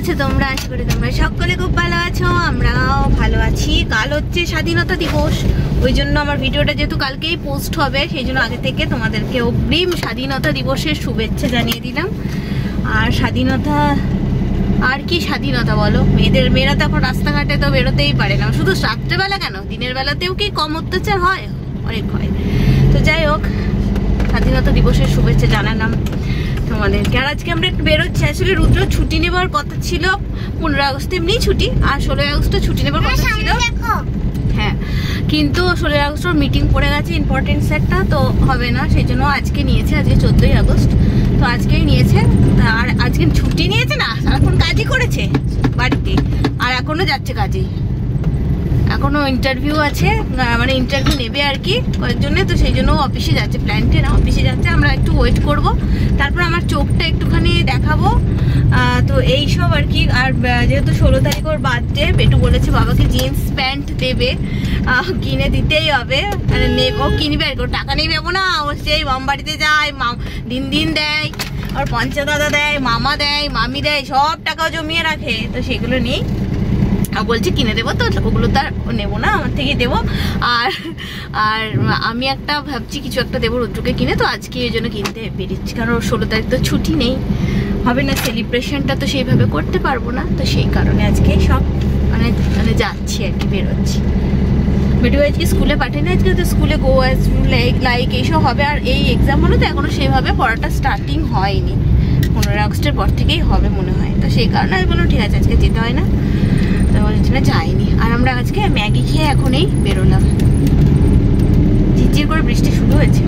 আছো তোমরা? আশা করি তোমরা সকলে খুব ভালো আছো, আমরাও ভালো আছি। কাল হচ্ছে স্বাধীনতা দিবস, ওই জন্য আমার ভিডিওটা যেহেতু কালকেই পোস্ট হবে সেই জন্য আগে থেকে তোমাদেরকে অগ্রিম স্বাধীনতা দিবসের শুভেচ্ছা জানিয়ে দিলাম। আর স্বাধীনতা আর কি স্বাধীনতা বলো, মেয়েরা তো এখন রাস্তাঘাটে তো বেরোতেই পারে না, শুধু রাত্রেবেলা কেন দিনের বেলাতেও কি কম অত্যাচার হয়? অনেক হয়। তো যাই হোক, স্বাধীনতা দিবসের শুভেচ্ছা জানালাম তোমাদেরকে। আর আজকে আমরা একটু বেরোচ্ছি, আসলে রুদ্র ছুটি নেবার কথা ছিল, 15 আগস্ট এমনি ছুটি, আর 16 আগস্টে ছুটি নেবার কথা ছিল। হ্যাঁ, কিন্তু 16 আগস্ট মিটিং পড়ে গেছে ইম্পর্টেন্ট একটা, তো হবে না, সেই জন্য আজকে নিয়েছে। আজকে 14ই আগস্ট, তো আজকেই নিয়েছে। আর আজকে ছুটি নিয়েছে না, সারাক্ষণ কাজই করেছে বাড়িতে, আর এখনো যাচ্ছে কাজে। এখনো ইন্টারভিউ আছে, মানে ইন্টারভিউ নেবে আর কি কয়েকজনে, তো সেই জন্য অফিসে যাচ্ছে, প্ল্যান্টে না অফিসে যাচ্ছে। আমরা একটু ওয়েট করব, তারপর আমার চোখটা একটুখানি দেখাবো। তো এই সব আর কি। আর যেহেতু 16 তারিখ ওর বার্থডে, বেটু বলেছে বাবাকে জিন্স প্যান্ট দেবে, কিনে দিতেই হবে। ও কিনবে আর কি, টাকা নিয়ে যাবো না, ও সেই বাড়িতে যায়, দিন দিন দেয়, আর পঞ্চা দাদা দেয়, মামা দেয়, মামি দেয়, সব টাকা জমিয়ে রাখে, তো সেগুলো নিয়েই বলছি কিনে দেবো। তো ওগুলো তো আর নেবো না, আমার থেকেই দেবো। আর আর আমি একটা ভাবছি কিছু একটা দেবো রুদ্রকে কিনে, তো আজকে এই জন্য কিনতে বেরিয়েছি, কারণ 16 তারিখ তো ছুটি নেই, হবে না সেলিব্রেশনটা, তো সেইভাবে করতে পারবো না, তো সেই কারণে আজকে সব মানে যাচ্ছি আর কি, বেরোচ্ছি। ভিডিও আজকে স্কুলে পাঠিয়ে না, আজকে তো স্কুলে গো অ্যাজ লাইক এইসব হবে। আর এই এক্সাম হলো তো এখনো সেভাবে পড়াটা স্টার্টিং হয়নি, 15 আগস্টের পর থেকেই হবে মনে হয়, তো সেই কারণে আমি বললাম ঠিক আছে আজকে যেতে হয় না, তো ওই জন্য যাইনি। আর আমরা আজকে ম্যাগি খেয়ে এখনই বেরোলাম, ঝিরঝির করে বৃষ্টি শুরু হয়েছে।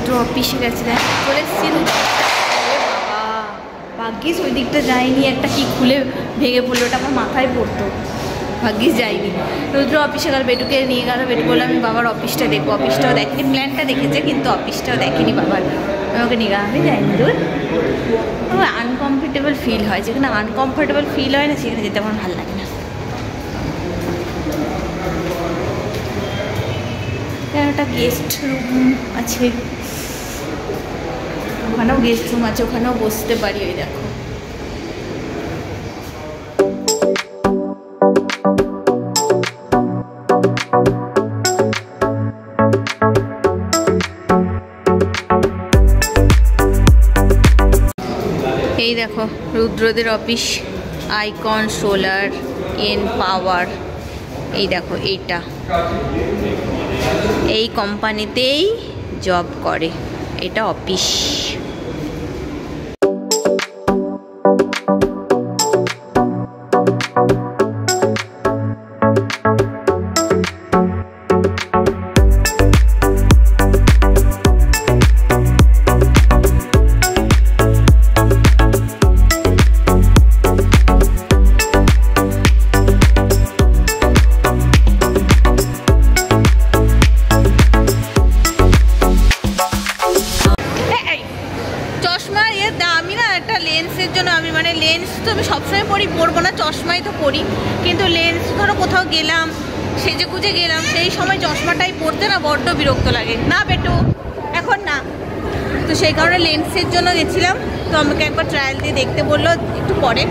তো অফিসে গেছে, দেখ চলে এসেছি। বাবা ভাগ্যিস ওই দিকটা যায়নি, একটা কি খুলে ভেঙে পড়লো, ওটা আমার মাথায় পড়তো, ভাগ্যিস যাইনি। রুদ্র অফিসে গেল, বেটুকে নিয়ে গেল, বেটু বললাম আমি বাবার অফিসটা দেখবো, অফিসটাও দেখেনি, প্ল্যানটা দেখেছে কিন্তু অফিসটাও দেখেনি বাবার, আমাকে নিয়ে গেল। আমি যাইনি, দূর আমার আনকমফর্টেবল ফিল হয়, যেখানে আনকমফর্টেবল ফিল হয় না সেখানে যেতে আমার ভালো লাগে না। একটা গেস্ট রুম আছে, ওখানেও গেস্ট রুম আছে, ওখানেও বসতে পারি। ওই দেখো এই দেখো রুদ্রদের অফিস, আইকন সোলার এন পাওয়ার। এই দেখো এইটা, এই কোম্পানিতেই জব করে, এটা অফিস। পরবো না, চশমাই তো পরি, কিন্তু লেন্স ধরো কোথাও গেলাম, সেজে গুজে গেলাম, সেই সময় চশমাটাই পরতে না বড্ড বিরক্ত লাগে না বেটু, এখন না। তো সেই কারণে লেন্সের জন্য গেছিলাম, তো আমাকে একবার ট্রায়াল দিয়ে দেখতে বললো একটু পরে,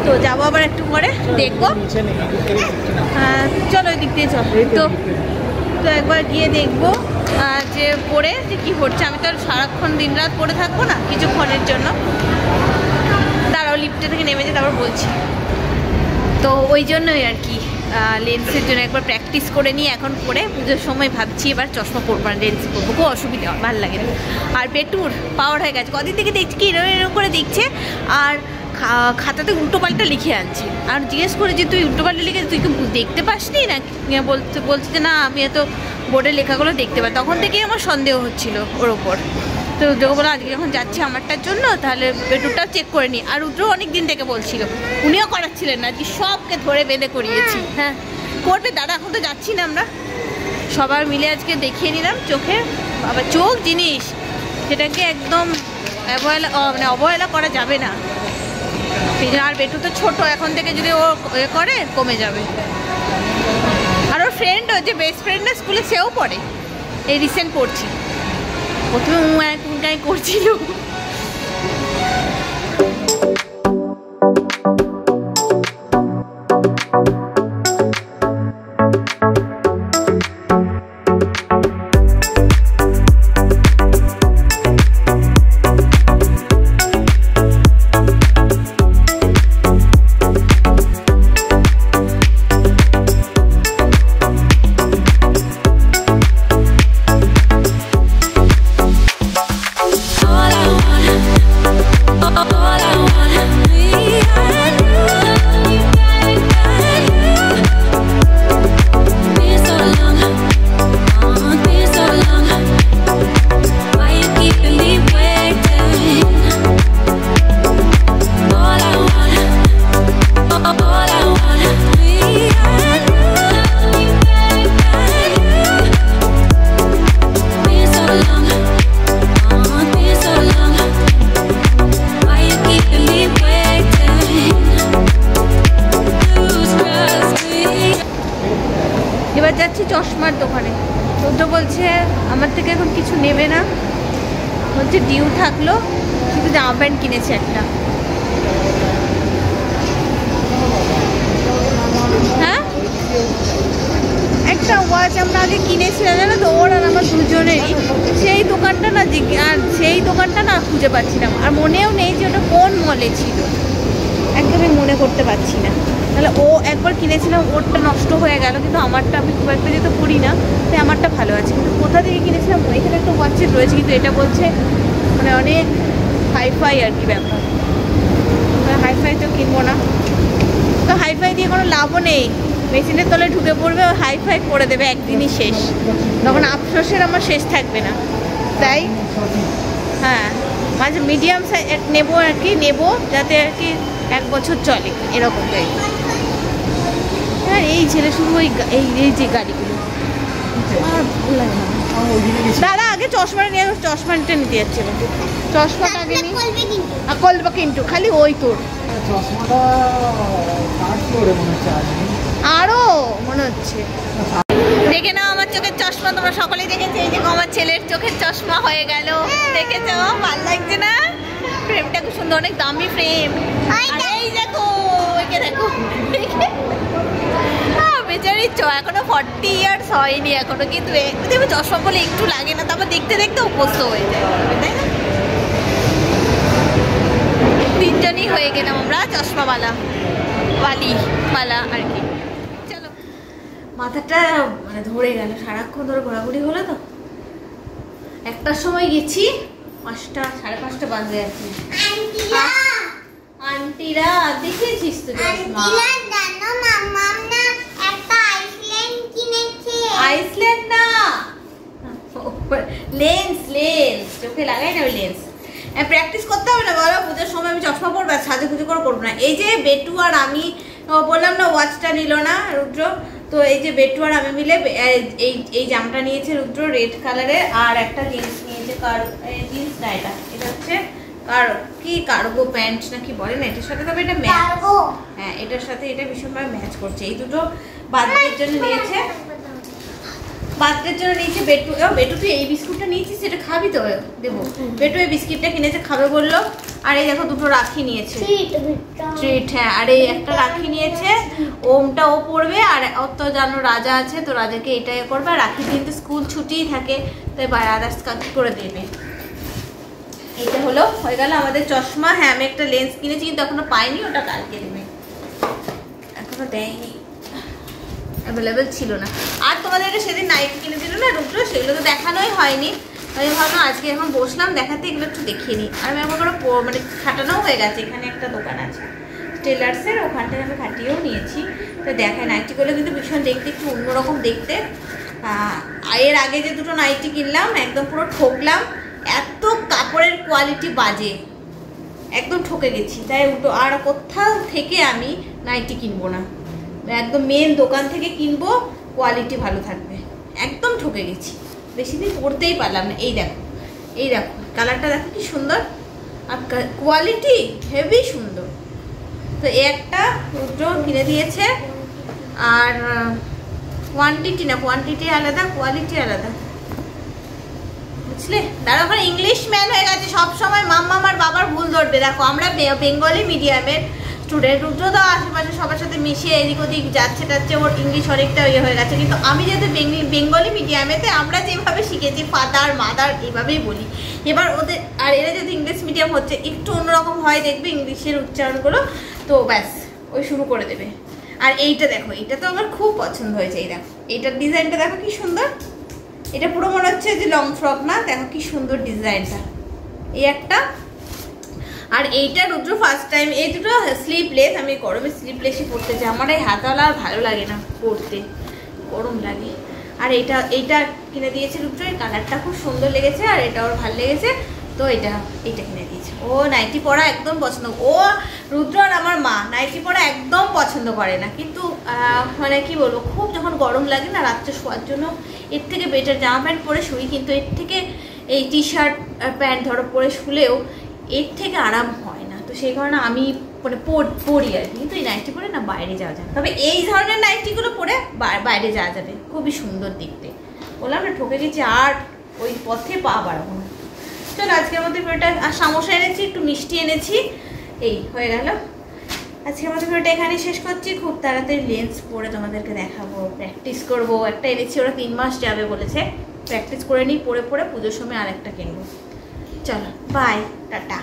তো যাবো আবার একটু পরে দেখবো। হ্যাঁ চলো ওই দিক দিয়ে চল, তো একবার গিয়ে দেখবো যে পরে যে কী হচ্ছে। আমি তো আর সারাক্ষণ দিন রাত পরে থাকবো না, কিছুক্ষণের জন্য। দাঁড়াও লিফটে থেকে নেমেছে তারপর বলছি। তো ওই জন্যই আর কি লেন্সের জন্য একবার প্র্যাকটিস করে নিই, এখন পরে পুজোর সময় ভাবছি এবার চশমা পরবো না, লেন্স পরবো, খুব অসুবিধা হয়, ভালো লাগে না। আর পেটুর পাওয়ার হয়ে গেছে, কদিন থেকে দেখছি কি এরকম করে দেখছে, আর খাতাতে উল্টোপাল্টা লিখে আনছে। আর জিজ্ঞেস করে যে তুই উল্টোপাল্টা লিখে তুই কি দেখতে পাসনি না, বলছে যে না আমি এত বোর্ডের লেখাগুলো দেখতে পাই। তখন থেকেই আমার সন্দেহ হচ্ছিল ওর ওপর। তো রুদ্রকে বলো আজকে যখন যাচ্ছি আমারটার জন্য তাহলে বেটুরটাও চেক করে নিই। আর রুদ্র অনেক দিন থেকে বলছিল, উনিও করাচ্ছিলেন না, যে সবকে ধরে বেঁধে করিয়েছি। হ্যাঁ করবে দাদা, এখন তো যাচ্ছি না আমরা, সবার মিলে আজকে দেখিয়ে নিলাম চোখে। বাবা চোখ জিনিস, সেটাকে একদম অবহেলা করা যাবে না। সেই জন্য, আর বেটু তো ছোটো, এখন থেকে যদি ও করে কমে যাবে। আর ওর ফ্রেন্ড, ওর যে বেস্ট ফ্রেন্ড না স্কুলে, সেও পড়ে, এই রিসেন্ট পড়ছে। প্রথমে করছিল। জামার দোকানে। রুদ্র বলছে আমার থেকে এখন কিছু নেবে না, বলছে ডিউ থাকলো, শুধু জামা প্যান্ট কিনেছে একটা। হ্যাঁ একটা ওয়াচ আমরা আগে কিনেছিলাম জানো তো, ওর আর আমার দুজনেরই। সেই দোকানটা না, আর সেই দোকানটা না খুঁজে পাচ্ছিলাম, আর মনেও নেই যে ওটা কোন মলে ছিল, একদমই মনে করতে পারছি না। তাহলে ও একবার কিনেছিলাম, ওরটা নষ্ট হয়ে গেল, কিন্তু আমারটা আমি খুব একটা যেতে করি না, তাই আমারটা ভালো আছে। কিন্তু কোথা থেকে কিনেছিলাম, এখানে একটা ওয়াচের রয়েছে, কিন্তু এটা বলছে মানে অনেক হাইফাই আর কি ব্যাপার। হাইফাই তো কিনবো না, তো হাইফাই দিয়ে কোনো লাভও নেই, মেশিনের তলায় ঢুকে পড়বে, হাইফাই করে দেবে, একদিনই শেষ, তখন আফসোসের আমার শেষ থাকবে না। তাই হ্যাঁ মাঝে মিডিয়াম সাইজ নেবো আর কি, নেবো যাতে আর কি 1 বছর চলে এরকম টাইপ। হ্যাঁ এই ছেলে শুধু এই যে গাড়িগুলো আর ভালো লাগে না। দাদা আগে চশমাটা নিয়ে, চশমাটা নিতে যাচ্ছিল, চশমাটা আগে নি করবো কিন্তু খালি ওই তোর আরো মনে হচ্ছে। দেখে নাও আমার চোখের চশমা, তোমরা সকলেই দেখেছো, এই যে আমার ছেলের চোখের চশমা হয়ে গেল, দেখেছো ভালো লাগছে না? ফ্রেমটা খুব সুন্দর, অনেক দামি ফ্রেম। এই দেখো একে দেখো, বেচারি এখনো 40 ইয়ার্স হয়নি এখনো, কিন্তু দেখবে চশমা বলে একটু লাগে না, তারপর দেখতে দেখতে অভ্যস্ত হয়ে যায়, তাই না? 3 জনই হয়ে গেলাম আমরা চশমাওয়ালা ওয়ালা আর কি। চলো, মাথাটা মানে ধরে গেল, সারাক্ষণ ধরে ঘোরাঘুরি হলো তো। 1টার সময় গেছি, 5টা 5:30 বাজে আর কি। আন্টিরা দেখেছিস তো চশমা? আইসল্যান্ড না, লেন্স চোখে লাগাই না, ওই লেন্স। প্র্যাকটিস করতে হবে না বলো, পুজোর সময় আমি চশমা পরবো, সাজে পুজো করে করবো না। এই যে বেটু আর আমি বললাম না ওয়াচটা নিল না রুদ্র, তো এই যে বেটু আর আমি মিলে এই জামাটা নিয়েছে রুদ্র রেড কালারের, আর একটা জিন্স নিয়েছে, জিন্স না এটা হচ্ছে কি কার্গো প্যান্ট না কি বলে না, এটার সাথে তবে এটা ম্যাচ, হ্যাঁ এটার সাথে এটা ভীষণভাবে ম্যাচ করছে। এই দুটো বার্থডের জন্য নিয়েছে, বার্থডের জন্য নিয়েছে। বেটু তুই এই বিস্কুটটা নিয়েছিস, সেটা খাবি তো? দেবো। বেটু এই বিস্কিটটা কিনেছে, খাবে বললো। আর এই দেখো দুটো রাখি নিয়েছে, ট্রিট। হ্যাঁ আর এই একটা রাখি নিয়েছে, ওমটা ও পড়বে, আর ওর তো জানো রাজা আছে, তো রাজাকে এটাই করবে। আর রাখির দিন তো স্কুল ছুটিই থাকে, তাই আদার্স কাজ করে দেবে। এইটা হলো হয়ে গেল আমাদের চশমা। হ্যাঁ আমি একটা লেন্স কিনেছি, কিন্তু এখনো পাইনি, ওটা কালকে দেবে, এখনো দেয়নি, অ্যাভেলেবেল ছিল না। আর তোমাদের এটা সেদিন নাইট কিনে দিল না রুদ্র, সেগুলো তো দেখানোই হয়নি। আমি ভাবলাম আজকে এখন বসলাম দেখাতে, এগুলো একটু দেখিয়ে নিই। আর আমি আমার করে মানে খাটানো হয়ে গেছে, এখানে একটা দোকান আছে টেলার্সের, ওখানটায় আমি খাটিয়েও নিয়েছি, তো দেখায় নাইটিগুলো কিন্তু ভীষণ দেখতে একটু অন্যরকম দেখতে। এর আগে যে দুটো নাইটি কিনলাম একদম পুরো ঠকলাম, এত কাপড়ের কোয়ালিটি বাজে, একদম ঠকে গেছি। তাই আর কোথাও থেকে আমি নাইটি কিনবো না, একদম মেন দোকান থেকে কিনবো, কোয়ালিটি ভালো থাকবে। একদম ঠকে গেছি, বেশি দিন পরতেই পারলাম না। এই দেখো কালারটা দেখো কি সুন্দর, আর কোয়ালিটি হেভি সুন্দর। তো একটা রুদ্র কিনে দিয়েছে, আর কোয়ান্টিটি না, কোয়ান্টিটি আলাদা, কোয়ালিটি আলাদা, বুঝলে? দাঁড়া ওখানে ইংলিশ ম্যান হয়ে গেছে, সবসময় মাম্মা আমার বাবার ভুল ধরবে। দেখো আমরা বেঙ্গলি মিডিয়ামের স্টুডেন্ট, রুদ্র তো আশেপাশে সবার সাথে মিশিয়ে এদিক ওদিক যাচ্ছে টাচ্ছে, ওর ইংলিশ অনেকটা ইয়ে হয়ে গেছে। কিন্তু আমি যেহেতু বেঙ্গলি মিডিয়ামেতে, আমরা যেভাবে শিখেছি ফাদার মাদার এইভাবেই বলি। এবার ওদের আর এরা যদি ইংলিশ মিডিয়াম হচ্ছে, একটু অন্যরকম হয় দেখবে ইংলিশের উচ্চারণগুলো, তো ব্যাস ওই শুরু করে দেবে। আর এইটা দেখো, এইটা তো আমার খুব পছন্দ হয়েছে। এই দেখো এইটার ডিজাইনটা দেখো কি সুন্দর, এটা পুরো মনে হচ্ছে যে লং ফ্রক না, দেখো কি সুন্দর ডিজাইনটা। এই একটা, আর এইটা রুদ্র ফার্স্ট টাইম, এই দুটো স্লিভলেস, আমি গরমে স্লিভলেসই পরতে চাই, আমার এই হাতওয়ালা আর ভালো লাগে না পরতে, গরম লাগে। আর এইটা কিনে দিয়েছে রুদ্র, এই কালারটা খুব সুন্দর লেগেছে, আর এটা ওর ভালো লেগেছে, তো এইটা কিনে দিয়েছে। ও নাইটি পরা একদম পছন্দ, ও রুদ্র আর আমার মা নাইটি পরা একদম পছন্দ করে না, কিন্তু মানে কি বলবো, খুব যখন গরম লাগে না রাত্রে শোয়ার জন্য, এর থেকে বেটার জামা প্যান্ট পরে শুই, কিন্তু এর থেকে এই টি শার্ট প্যান্ট ধরো পরে শুলেও এর থেকে আরাম হয় না, তো সেই কারণে আমি মানে পরি আর কি। কিন্তু এই নাইটি পরে না বাইরে যাওয়া যায়, তবে এই ধরনের নাইটিগুলো পরে বাইরে যাওয়া যাবে, খুবই সুন্দর দেখতে। বললাম না ঠকে গেছি, আর ওই পথে পা বাড়াবো না। চলো আজকের মধ্যে ভিডিওটা, আর সমোসা এনেছি, একটু মিষ্টি এনেছি, এই হয়ে গেল। আজকের মধ্যে ভিডিওটা এখানে শেষ করছি। খুব তাড়াতাড়ি লেন্স পরে তোমাদেরকে দেখাবো, প্র্যাকটিস করবো। একটা এনেছি, ওরা 3 মাস যাবে বলেছে, প্র্যাকটিস করে নিই, পরে পুজোর সময় আর একটা কিনবো। চলো বাই, টাটা।